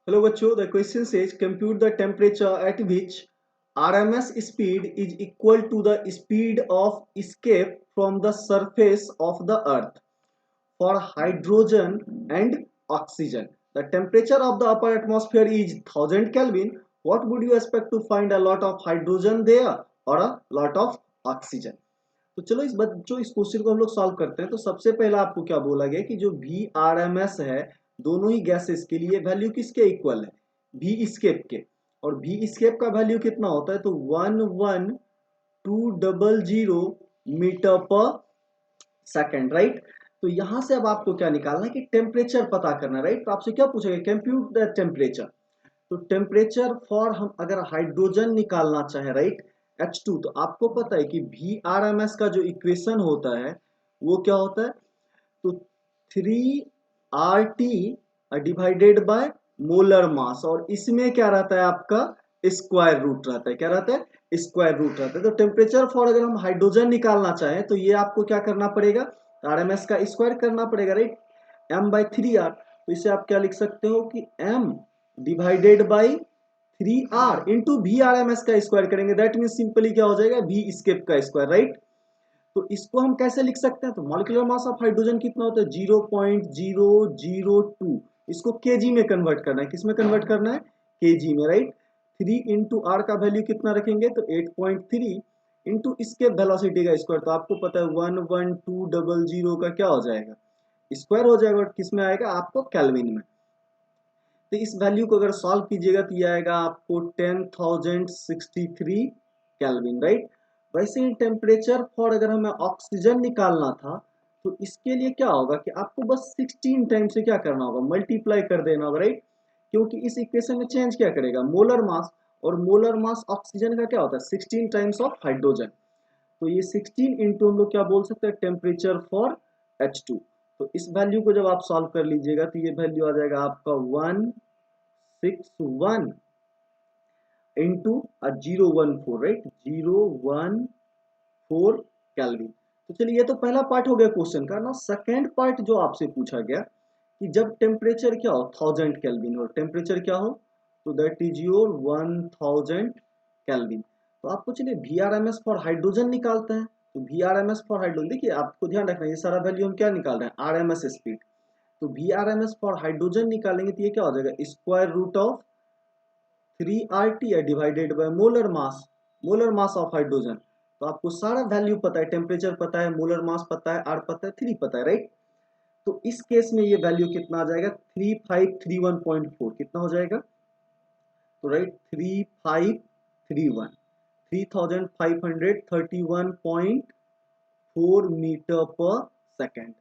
Hello बच्चों, the question says compute the temperature at which RMS speed is equal to the speed of escape from the surface of the earth for hydrogen and oxygen. The temperature of the upper atmosphere is 1000 Kelvin. What would you expect to find a lot of hydrogen there or a lot of oxygen? तो चलो इस question को हम लोग solve करते हैं। तो सबसे पहला आपको क्या बोला गया कि जो वी आर एम एस है दोनों ही गैसेस के लिए वैल्यू किसके इक्वल है, वी स्केप के। और वी स्केप का वैल्यू कितना होता है, तो 11200 मीटर पर सेकेंड, राइट। तो यहां से अब आपको क्या निकालना है कि टेम्परेचर पता करना है, राइट। तो आपसे क्या पूछेगा, कंप्यूट द टेम्परेचर। तो टेम्परेचर फॉर हम अगर हाइड्रोजन निकालना चाहे, राइट, H2, तो आपको पता है कि VRMS का जो इक्वेशन होता है वो क्या होता है, तो 3RT divided by molar mass, और इसमें क्या रहता है आपका स्क्वायर रूट रहता है। क्या रहता है, स्क्वायर रूट रहता है। तो टेम्परेचर फॉर अगर हम हाइड्रोजन निकालना चाहें तो ये आपको क्या करना पड़ेगा, RMS का स्क्वायर करना पड़ेगा, राइट, m/3r। तो इसे आप क्या लिख सकते हो कि m divided by 3r into VRMS का स्क्वायर करेंगे, दैट मीन सिंपली क्या हो जाएगा, V स्केप का स्क्वायर, राइट। तो इसको हम कैसे लिख सकते हैं, तो मॉलिक्यूलर मास ऑफ हाइड्रोजन कितना होता है, 0.002। इसको केजी में कन्वर्ट करना है, किस में कन्वर्ट करना है, केजी में, राइट। 3 इंटू आर का वैल्यू कितना रखेंगे, तो 8.3 इंटू इसके वेलोसिटी का स्क्वायर, तो आपको पता है 11200 का क्या हो जाएगा, स्क्वायर हो जाएगा, और किस में आएगा आपको, केल्विन में। तो इस वैल्यू को अगर सॉल्व कीजिएगा तो ये आएगा आपको 10,063 केल्विन, राइट। वैसे ही टेम्परेचर फॉर अगर हमें ऑक्सीजन निकालना था तो इसके लिए क्या होगा कि आपको बस 16 टाइम से क्या करना होगा, मल्टीप्लाई कर देना होगा, राइट। क्योंकि इस इक्वेशन में चेंज क्या करेगा, मोलर मास, और मोलर मास ऑक्सीजन का क्या होता है, 16 टाइम्स ऑफ हाइड्रोजन। तो ये 16 इंटू हम लोग क्या बोल सकते हैं, टेम्परेचर फॉर H2। तो इस वैल्यू को जब आप सॉल्व कर लीजिएगा तो ये वैल्यू आ जाएगा आपका 161 इंटू 014, राइट, 014 कैलविन। तो चलिए ये तो पहला पार्ट हो गया क्वेश्चन का ना। सेकेंड पार्ट जो आपसे पूछा गया कि जब टेम्परेचर क्या हो 1000 केल्विन और टेम्परेचर क्या हो, तो दैट इज योर 1000 केल्विन। तो आपको चलिए VRMS फॉर हाइड्रोजन निकालते हैं। तो VRMS फॉर हाइड्रोजन, देखिए आपको ध्यान रखना ये सारा वैल्यू हम क्या निकाल रहे हैं, RMS स्पीड। तो VRMS फॉर हाइड्रोजन निकालेंगे तो ये क्या हो जाएगा, स्क्वायर रूट ऑफ 3RT है divided by molar mass, molar mass of hydrogen. तो आपको सारा वैल्यू पता है, टेम्परेचर पता है, मोलर मास पता है, R पता है, 3 पता है, राइट। तो इस केस में ये वैल्यू कितना आ जाएगा, 3531.4 कितना हो जाएगा, तो राइट 3531 3531.4 मीटर पर सेकेंड।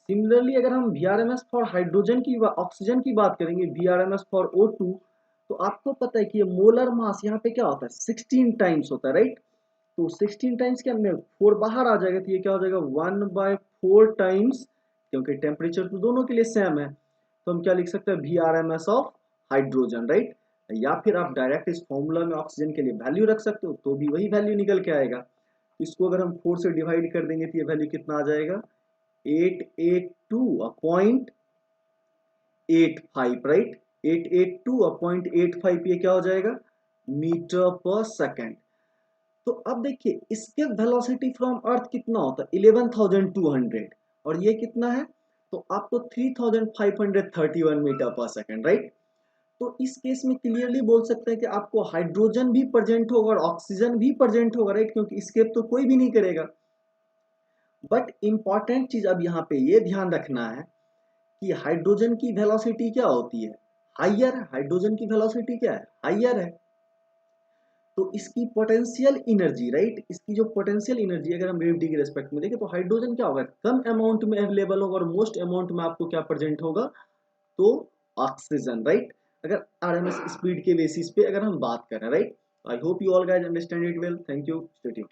सिमिलरली अगर हम VRMS फॉर हाइड्रोजन की ऑक्सीजन की बात करेंगे, VRMS फॉर O2, तो आपको पता है कि ये मोलर मास यहाँ पे क्या होता है, 16 टाइम्स होता है, राइट। तो 16 टाइम्स के अंदर 4 बाहर आ जाएगा तो ये क्या हो जाएगा, 1/4 टाइम्स, क्योंकि टेम्परेचर तो दोनों के लिए सेम है। तो हम क्या लिख सकते हैं, VRMS ऑफ हाइड्रोजन, राइट। या फिर आप डायरेक्ट इस फॉर्मूला में ऑक्सीजन के लिए वैल्यू रख सकते हो तो भी वही वैल्यू निकल के आएगा। इसको अगर हम 4 से डिवाइड कर देंगे तो ये वैल्यू कितना आ जाएगा, 882.85, राइट, 882.85, ये क्या हो जाएगा, मीटर पर सेकेंड। तो अब देखिए इसके वेलोसिटी फ्रॉम अर्थ कितना होता है, 11,200, और ये कितना है, तो आपको 3,531 मीटर पर सेकेंड, राइट। तो इस केस में क्लियरली बोल सकते हैं कि आपको हाइड्रोजन भी प्रेजेंट होगा और ऑक्सीजन भी प्रेजेंट होगा, राइट, क्योंकि स्केप तो कोई भी नहीं करेगा। बट इंपॉर्टेंट चीज अब यहाँ पे ये ध्यान रखना है कि हाइड्रोजन की वेलोसिटी क्या होती है, हाइयर है। हाइड्रोजन की वेलोसिटी क्या है, हाइयर है। तो इसकी पोटेंशियल एनर्जी, राइट, इसकी जो पोटेंशियल एनर्जी अगर हम ग्रेविटी के रेस्पेक्ट में देखें तो हाइड्रोजन क्या होगा, कम अमाउंट में अवेलेबल होगा और मोस्ट अमाउंट में आपको क्या प्रेजेंट होगा, तो ऑक्सीजन, राइट। अगर RMS स्पीड के बेसिस पे अगर हम बात करें, right. I hope you all guys understand it well. Thank you, stay tuned.